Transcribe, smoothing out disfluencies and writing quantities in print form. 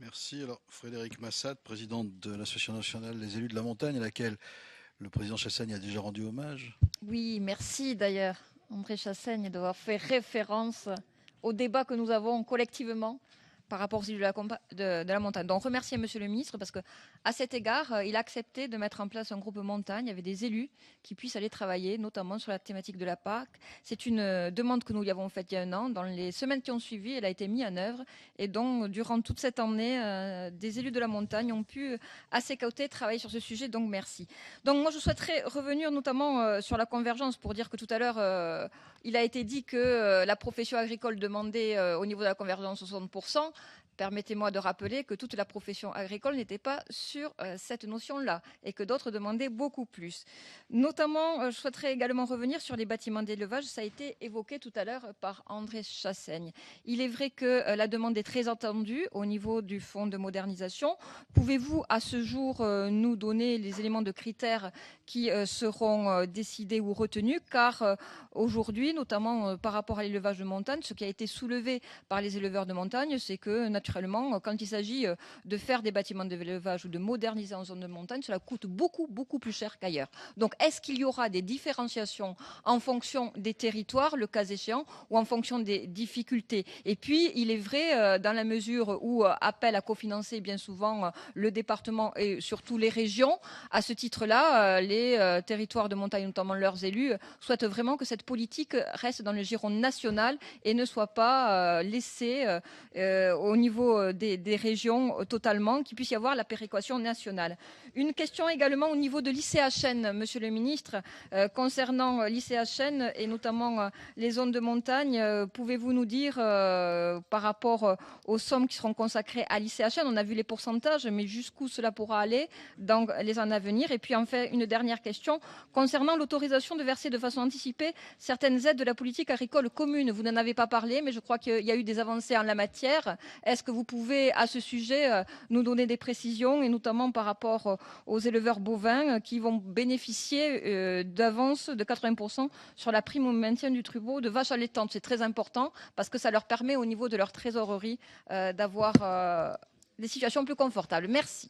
Merci. Alors, Frédéric Massad, président de l'Association nationale des élus de la montagne, à laquelle le président Chassaigne a déjà rendu hommage. Oui, merci d'ailleurs, André Chassaigne, d'avoir fait référence au débat que nous avons collectivement par rapport aux élus de la montagne. Donc, remercier Monsieur le ministre parce que, à cet égard, il a accepté de mettre en place un groupe montagne avec des élus qui puissent aller travailler, notamment sur la thématique de la PAC. C'est une demande que nous lui avons faite il y a un an. Dans les semaines qui ont suivi, elle a été mise en œuvre. Et donc, durant toute cette année, des élus de la montagne ont pu, à ses côtés, travailler sur ce sujet. Donc, merci. Donc, moi, je souhaiterais revenir notamment sur la convergence pour dire que tout à l'heure, il a été dit que la profession agricole demandait au niveau de la convergence 60%. Permettez-moi de rappeler que toute la profession agricole n'était pas sur cette notion-là et que d'autres demandaient beaucoup plus. Notamment, je souhaiterais également revenir sur les bâtiments d'élevage. Ça a été évoqué tout à l'heure par André Chassaigne. Il est vrai que la demande est très attendue au niveau du fonds de modernisation. Pouvez-vous, à ce jour, nous donner les éléments de critères qui seront décidés ou retenus? Car aujourd'hui, notamment par rapport à l'élevage de montagne, ce qui a été soulevé par les éleveurs de montagne, c'est que naturellement, quand il s'agit de faire des bâtiments d'élevage ou de moderniser en zone de montagne, cela coûte beaucoup, beaucoup plus cher qu'ailleurs. Donc, est-ce qu'il y aura des différenciations en fonction des territoires, le cas échéant, ou en fonction des difficultés? Et puis, il est vrai, dans la mesure où appel à cofinancer bien souvent le département et surtout les régions, à ce titre-là, les territoires de montagne, notamment leurs élus, souhaitent vraiment que cette politique reste dans le giron national et ne soit pas laissée au niveau des régions totalement, qu'il puisse y avoir la péréquation nationale. Une question également au niveau de l'ICHN, Monsieur le Ministre, concernant l'ICHN et notamment les zones de montagne. Pouvez-vous nous dire par rapport aux sommes qui seront consacrées à l'ICHN, on a vu les pourcentages, mais jusqu'où cela pourra aller dans les années à venir? Et puis enfin, une dernière question concernant l'autorisation de verser de façon anticipée certaines aides de la politique agricole commune. Vous n'en avez pas parlé, mais je crois qu'il y a eu des avancées en la matière. Est-ce que vous pouvez, à ce sujet, nous donner des précisions, et notamment par rapport aux éleveurs bovins qui vont bénéficier d'avance de 80% sur la prime au maintien du troupeau de vaches allaitantes? C'est très important parce que ça leur permet, au niveau de leur trésorerie, d'avoir des situations plus confortables. Merci.